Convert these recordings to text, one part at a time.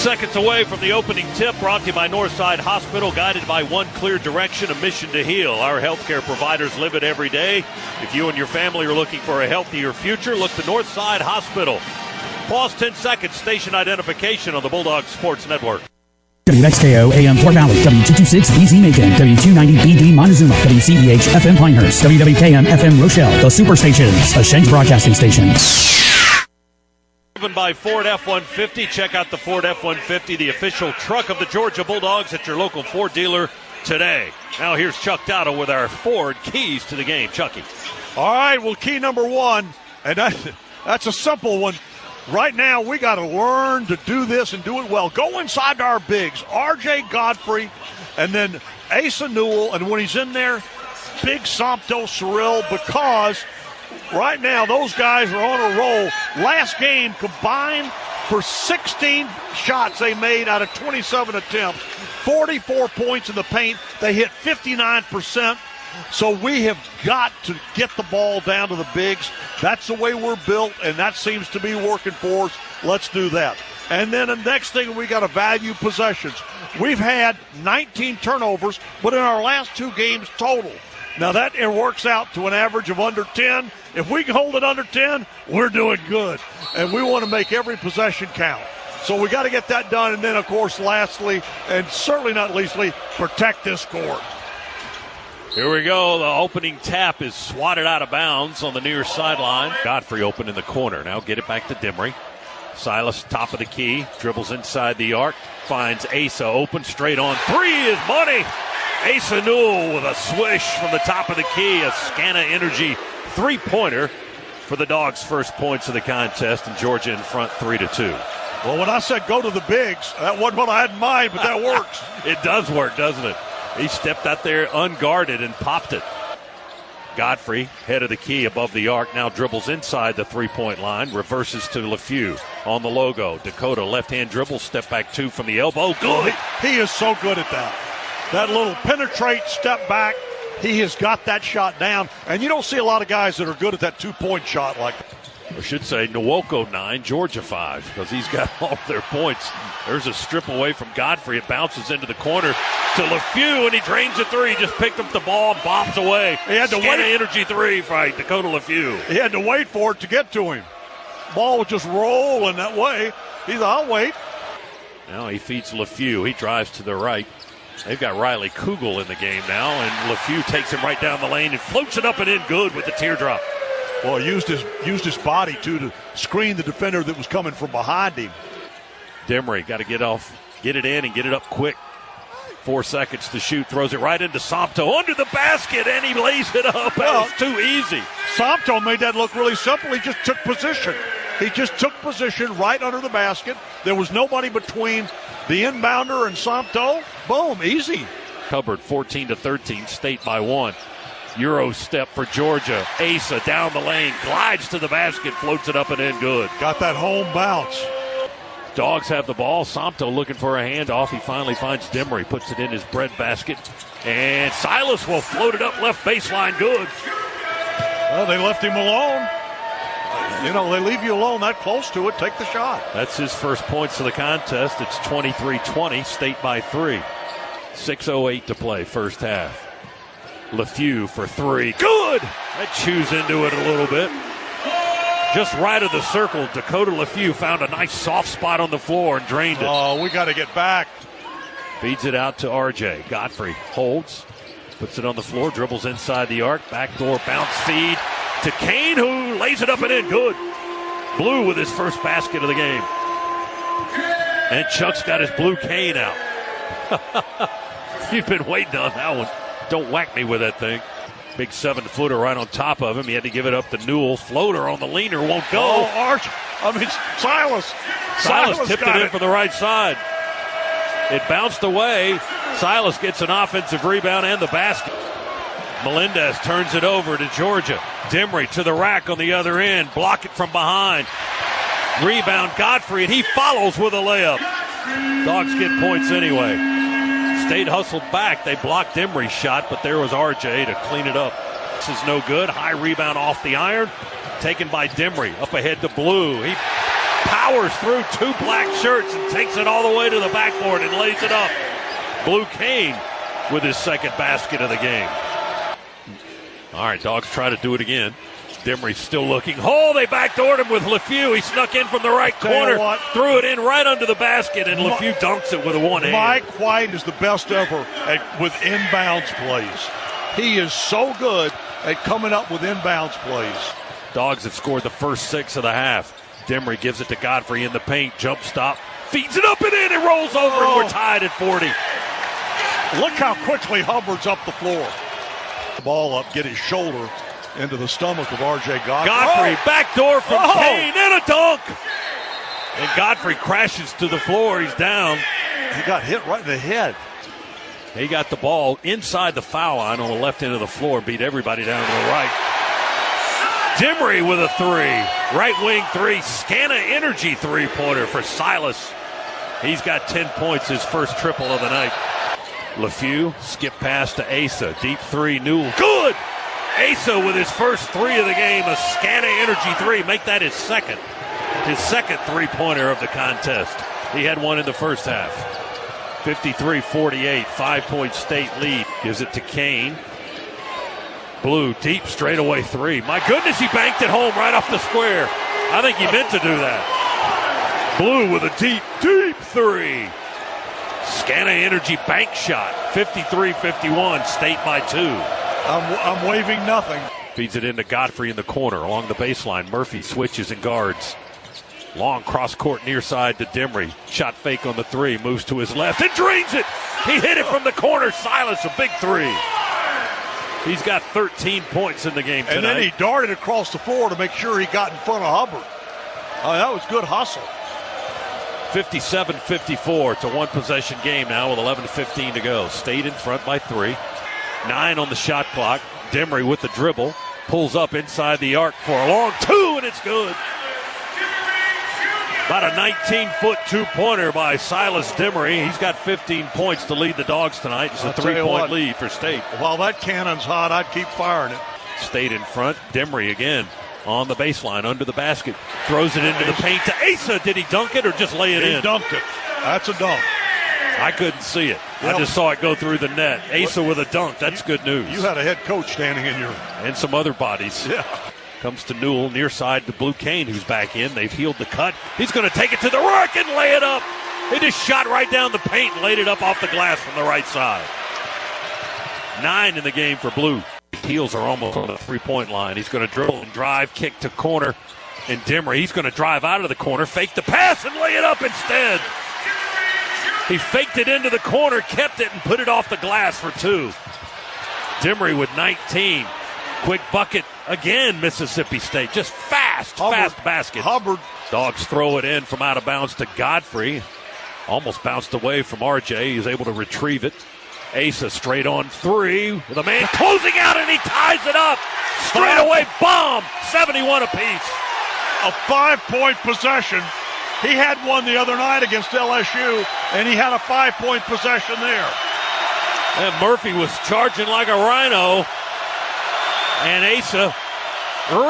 Seconds away from the opening tip, brought to you by Northside Hospital, guided by one clear direction, a mission to heal. Our healthcare providers live it every day. If you and your family are looking for a healthier future, look to Northside Hospital. Pause 10 seconds, station identification on the Bulldogs Sports Network. WXKO AM Fort Valley, W226 BZ Macon, W290 BD Montezuma, WCEH FM Pinehurst, WWKM FM Rochelle, the Superstations, a Shanks broadcasting station. Driven by Ford F-150. Check out the Ford F-150, the official truck of the Georgia Bulldogs, at your local Ford dealer today. Now here's Chuck Dowdle with our Ford keys to the game. Chucky. All right, well, key number one, and that's a simple one. Right now, we got to learn to do this and do it well. Go inside to our bigs, R.J. Godfrey, and then Asa Newell, and when he's in there, Big Sompto Cyril, because right now those guys are on a roll. Last game combined for 16 shots they made out of 27 attempts, 44 points in the paint. They hit 59%. So we have got to get the ball down to the bigs. That's the way we're built, and that seems to be working for us. Let's do that. And then the next thing, we got to value possessions. We've had 19 turnovers, but in our last two games total. Now that it works out to an average of under 10. If we can hold it under 10, we're doing good. And we want to make every possession count. So we got to get that done. And then, of course, lastly, and certainly not leastly, protect this court. Here we go. The opening tap is swatted out of bounds on the near sideline. Godfrey open in the corner. Now get it back to Dimry. Silas, top of the key, dribbles inside the arc, finds Asa open, straight on three is money. Asa Newell with a swish from the top of the key, a Scana Energy three-pointer for the Dogs' first points of the contest, and Georgia in front 3-2. Well, when I said go to the bigs, that wasn't what I had in mind, but that works. It does work, doesn't it? He stepped out there unguarded and popped it. Godfrey, head of the key above the arc, now dribbles inside the three-point line, reverses to LeFew on the logo. Dakota, left-hand dribble, step back two from the elbow. Good. He is so good at that. That little penetrate, step back, he has got that shot down. And you don't see a lot of guys that are good at that two-point shot like that. I should say Nwoko 9, Georgia 5, because he's got all their points. There's a strip away from Godfrey. It bounces into the corner to LeFew, and he drains a three. Just picked up the ball and bobs away. He had to Scana wait. Energy three by Dakota LeFew. He had to wait for it to get to him. Ball was just rolling that way. He's, I'll wait. Now he feeds LeFew. He drives to the right. They've got Riley Kugel in the game now, and LeFew takes him right down the lane and floats it up and in good with the teardrop. Well, he used his body, too, to screen the defender that was coming from behind him. Dimry got to get it in and get it up quick. 4 seconds to shoot, throws it right into Sompto under the basket, and he lays it up. Well, it's too easy. Sompto made that look really simple. He just took position. He just took position right under the basket. There was nobody between the inbounder and Sompto. Boom, easy. Covered 14-13, State by one. Euro step for Georgia. Asa down the lane, glides to the basket, floats it up and in good. Got that home bounce. Dogs have the ball. Sompto looking for a handoff. He finally finds Dimry, puts it in his bread basket. And Silas will float it up left baseline good. Well, they left him alone. You know, they leave you alone that close to it. Take the shot. That's his first points of the contest. It's 23-20, State by 3. 6:08 to play, first half. LeFew for three. Good! That chews into it a little bit. Just right of the circle, Dakota LeFew found a nice soft spot on the floor and drained it. Oh, we got to get back. Feeds it out to RJ. Godfrey holds, puts it on the floor, dribbles inside the arc, backdoor bounce feed to Kane, who lays it up and in. Good. Blue with his first basket of the game. And Chuck's got his blue cane out. You've been waiting on that one. Don't whack me with that thing. Big 7-footer right on top of him. He had to give it up to Newell. Floater on the leaner won't go. Silas. Silas tipped it in for the right side. It bounced away. Silas gets an offensive rebound and the basket. Melendez turns it over to Georgia. Dimry to the rack on the other end. Block it from behind. Rebound Godfrey, and he follows with a layup. Dogs get points anyway. State hustled back. They blocked Dimry's shot, but there was RJ to clean it up. This is no good. High rebound off the iron. Taken by Dimry. Up ahead to Blue. He powers through two black shirts and takes it all the way to the backboard and lays it up. Blue Kane with his second basket of the game. All right, Dogs try to do it again. Demery's still looking. Oh, they backdoored him with LeFew. He snuck in from the right corner, threw it in right under the basket, and LeFew dunks it with a one hand. Mike White is the best ever with inbounds plays. He is so good at coming up with inbounds plays. Dogs have scored the first 6 of the half. Demery gives it to Godfrey in the paint. Jump stop. Feeds it up and in. It rolls over, and we're tied at 40. Look how quickly Hubbard's up the floor. The ball up, get his shoulder into the stomach of R.J. Godfrey. Godfrey, backdoor from Kane, and a dunk. And Godfrey crashes to the floor. He's down. He got hit right in the head. He got the ball inside the foul line on the left end of the floor, beat everybody down to the right. Demery with a three. Right wing three. Scana energy three-pointer for Silas. He's got 10 points, his first triple of the night. LeFew, skip pass to Asa. Deep three, Newell. Good! Asa with his first 3 of the game, a Scana energy three. Make that his second three-pointer of the contest. He had one in the first half. 53-48, 5-point State lead. Gives it to Kane. Blue, deep straightaway three. My goodness, he banked it home right off the square. I think he meant to do that. Blue with a deep three. Scana energy bank shot. 53-51, State by 2. I'm waving nothing. Feeds it into Godfrey in the corner along the baseline. Murphy switches and guards. Long cross court near side to Demery. Shot fake on the three. Moves to his left and drains it. He hit it from the corner. Silas, a big three. He's got 13 points in the game tonight. And then he darted across the floor to make sure he got in front of Hubbard. That was good hustle. 57-54. It's a one-possession game now with 11:15 to go. State in front by 3. 9 on the shot clock. Demery with the dribble. Pulls up inside the arc for a long two, and it's good. About a 19-foot two-pointer by Silas Demery. He's got 15 points to lead the Dogs tonight. It's a 3-point lead for State. While that cannon's hot, I'd keep firing it. State in front. Demery again on the baseline under the basket. Throws it into the paint to Asa. Did he dunk it or just lay it in? He dunked it. That's a dunk. I couldn't see it. I just saw it go through the net. Asa with a dunk. That's good news. You had a head coach standing in your... And some other bodies. Yeah. Comes to Newell, near side to Blue Kane, who's back in. They've healed the cut. He's going to take it to the rack and lay it up. He just shot right down the paint and laid it up off the glass from the right side. 9 in the game for Blue. Heels are almost on the three-point line. He's going to dribble and drive, kick to corner. And Demery, he's going to drive out of the corner, fake the pass, and lay it up instead. He faked it into the corner, kept it, and put it off the glass for 2. Demery with 19. Quick bucket again, Mississippi State. Just fast basket. Hubbard. Dogs throw it in from out of bounds to Godfrey. Almost bounced away from RJ. He's able to retrieve it. Asa straight on three with a man closing out, and he ties it up. Straight away bomb. 71 apiece. A 5-point possession. He had one the other night against LSU, and he had a 5-point possession there. And Murphy was charging like a rhino. And Asa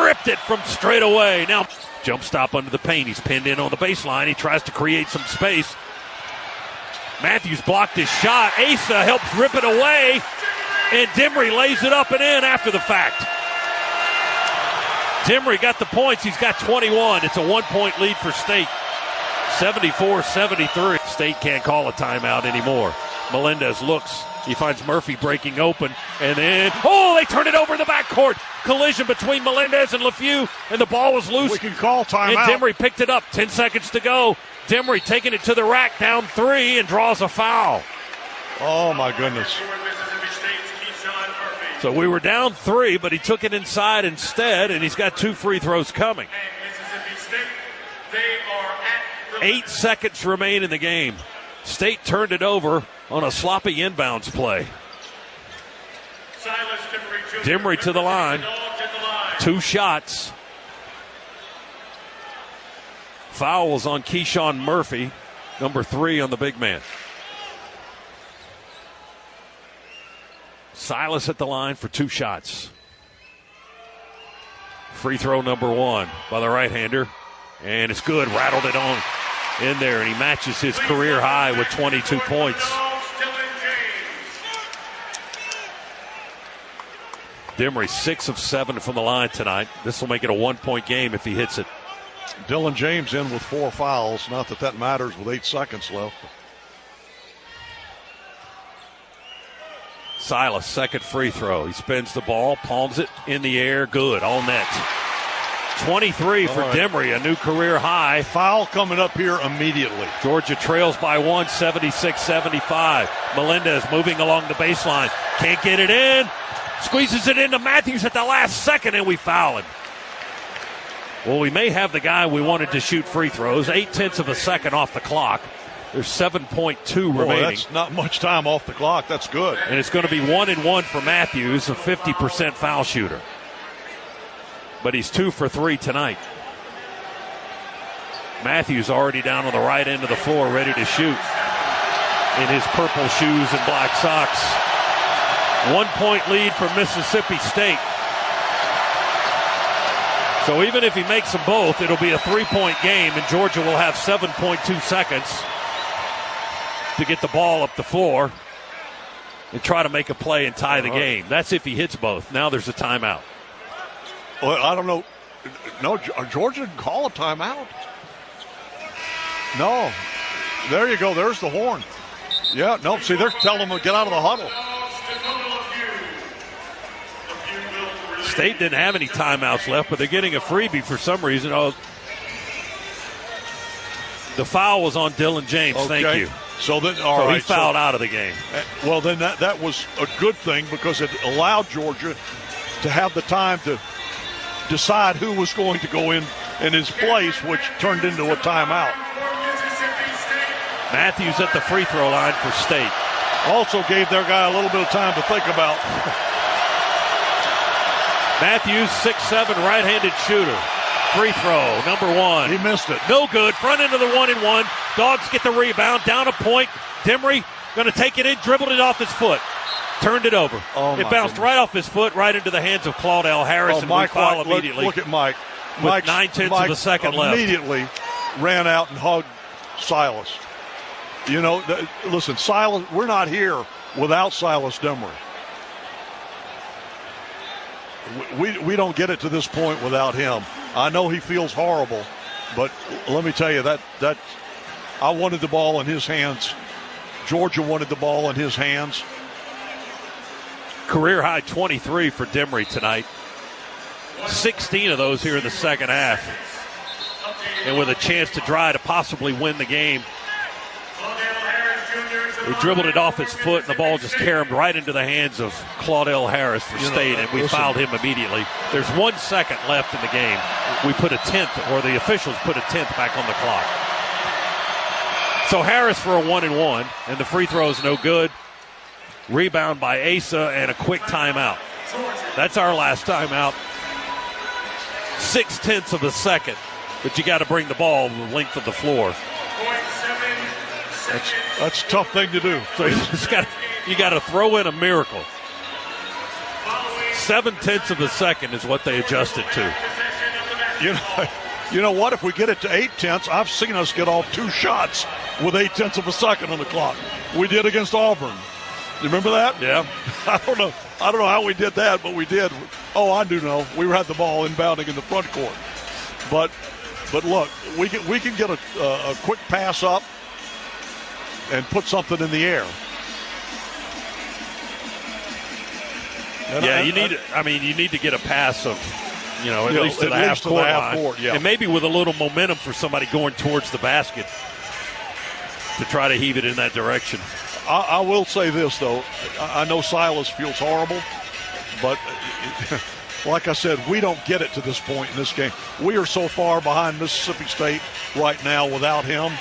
ripped it from straight away. Now, jump stop under the paint. He's pinned in on the baseline. He tries to create some space. Matthews blocked his shot. Asa helps rip it away. And Demery lays it up and in after the fact. Demery got the points. He's got 21. It's a 1-point lead for State. 74-73. State can't call a timeout anymore. Melendez looks. He finds Murphy breaking open, and then, they turn it over in the backcourt. Collision between Melendez and LeFew, and the ball was loose. We can call timeout. And Demery picked it up. 10 seconds to go. Demery taking it to the rack, down 3, and draws a foul. Oh, my goodness. So we were down 3, but he took it inside instead, and he's got 2 free throws coming. 8 seconds remain in the game. State turned it over on a sloppy inbounds play. Demery to the line. 2 shots. Foul was on Keyshawn Murphy, number 3 on the big man. Silas at the line for 2 shots. Free throw number 1 by the right-hander. And it's good. Rattled it on in there, and he matches his career high with 22 points. Demery 6 of 7 from the line tonight. This will make it a 1-point game if he hits it. Dylan James in with 4 fouls. Not that that matters with 8 seconds left. Silas, second free throw. He spins the ball, palms it in the air. Good, all net. 23 for Demery, a new career high. Foul coming up here immediately. Georgia trails by 1, 76-75. Melendez moving along the baseline. Can't get it in. Squeezes it into Matthews at the last second, and we foul him. Well, we may have the guy we wanted to shoot free throws. 0.8 of a second off the clock. There's 7.2 remaining. That's not much time off the clock. That's good. And it's going to be 1-1 for Matthews, a 50% foul shooter. But he's 2 for 3 tonight. Matthews already down on the right end of the floor, ready to shoot in his purple shoes and black socks. 1-point lead for Mississippi State. So even if he makes them both, it'll be a 3-point game, and Georgia will have 7.2 seconds to get the ball up the floor and try to make a play and tie the game. That's if he hits both. Now there's a timeout. Well, I don't know. No, Georgia didn't call a timeout. No. There you go. There's the horn. Yeah, no, see, they're telling them to get out of the huddle. State didn't have any timeouts left, but they're getting a freebie for some reason. Oh, the foul was on Dylan James. Okay. Thank you. So then, he fouled out of the game. Well, then that was a good thing because it allowed Georgia to have the time to decide who was going to go in his place, which turned into a timeout. Matthews at the free throw line for State. Also gave their guy a little bit of time to think about. Matthews, 6'7", right-handed shooter. Free throw, number 1. He missed it. No good. Front end of the 1-and-1. Dogs get the rebound. Down a point. Demery going to take it in, dribbled it off his foot. Turned it over. It bounced right off his foot, right into the hands of Claudell Harris, and Mike, we foul immediately. Look at Mike. With 9/10 of a second left. Immediately ran out and hugged Silas. You know, listen, Silas, we're not here without Silas Demery. We don't get it to this point without him. I know he feels horrible, but let me tell you that I wanted the ball in his hands. Georgia wanted the ball in his hands. Career high 23 for Demery tonight. 16 of those here in the second half. And with a chance to try to possibly win the game. He dribbled it off his foot, and the ball just caromed right into the hands of Claudell Harris for State, and we fouled him immediately. There's 1 second left in the game. We put a 10th, or the officials put a 10th back on the clock. So Harris for a 1-and-1, and the free throw is no good. Rebound by Asa, and a quick timeout. That's our last timeout. 0.6 of a second, but you got to bring the ball the length of the floor. That's a tough thing to do. So you got to throw in a miracle. 0.7 of a second is what they adjusted to. You know what? If we get it to 0.8, I've seen us get off 2 shots with 0.8 of a second on the clock. We did against Auburn. You remember that? Yeah. I don't know how we did that, but we did. Oh, I do know. We had the ball inbounding in the front court. But look, we can get a quick pass up and put something in the air. And you need to get a pass of, at least to the half court line. Yeah. And maybe with a little momentum for somebody going towards the basket to try to heave it in that direction. I will say this, though. I know Silas feels horrible, but like I said, we don't get it to this point in this game. We are so far behind Mississippi State right now without him.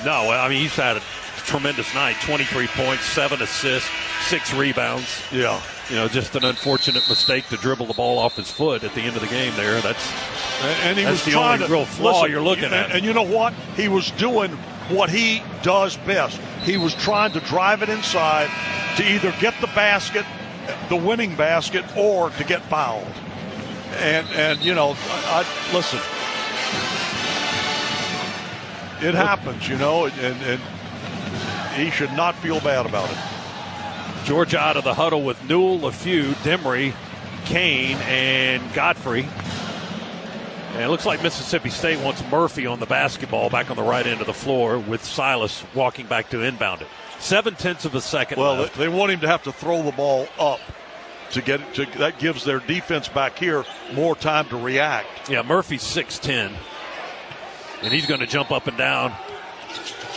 No, I mean, he's had a tremendous night. 23 points, 7 assists, 6 rebounds. Yeah. Just an unfortunate mistake to dribble the ball off his foot at the end of the game there. That's the only real flaw you're looking at. And you know what? He was doing what he does best. He was trying to drive it inside to either get the basket, the winning basket, or to get fouled. And you know, listen, it happens, you know, and he should not feel bad about it. Georgia out of the huddle with Newell, LeFew, Demery, Kane, and Godfrey. And it looks like Mississippi State wants Murphy on the basketball back on the right end of the floor with Silas walking back to inbound it. 0.7 of a second left. They want him to have to throw the ball up to get it. That gives their defense back here more time to react. Yeah, Murphy's 6'10", and he's going to jump up and down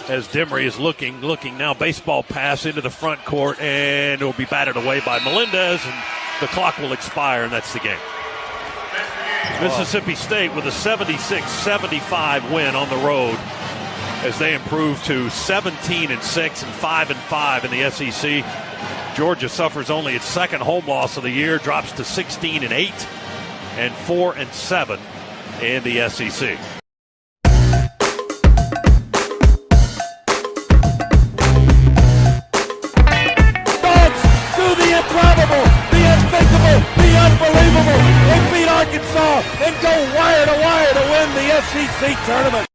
as Demery is looking now. Baseball pass into the front court, and it will be batted away by Melendez, and the clock will expire, and that's the game. Mississippi State with a 76-75 win on the road as they improve to 17-6 and 5-5 in the SEC. Georgia suffers only its second home loss of the year, drops to 16-8 and 4-7 in the SEC. Improbable, the unthinkable, the unbelievable. They beat Arkansas and go wire to wire to win the SEC tournament.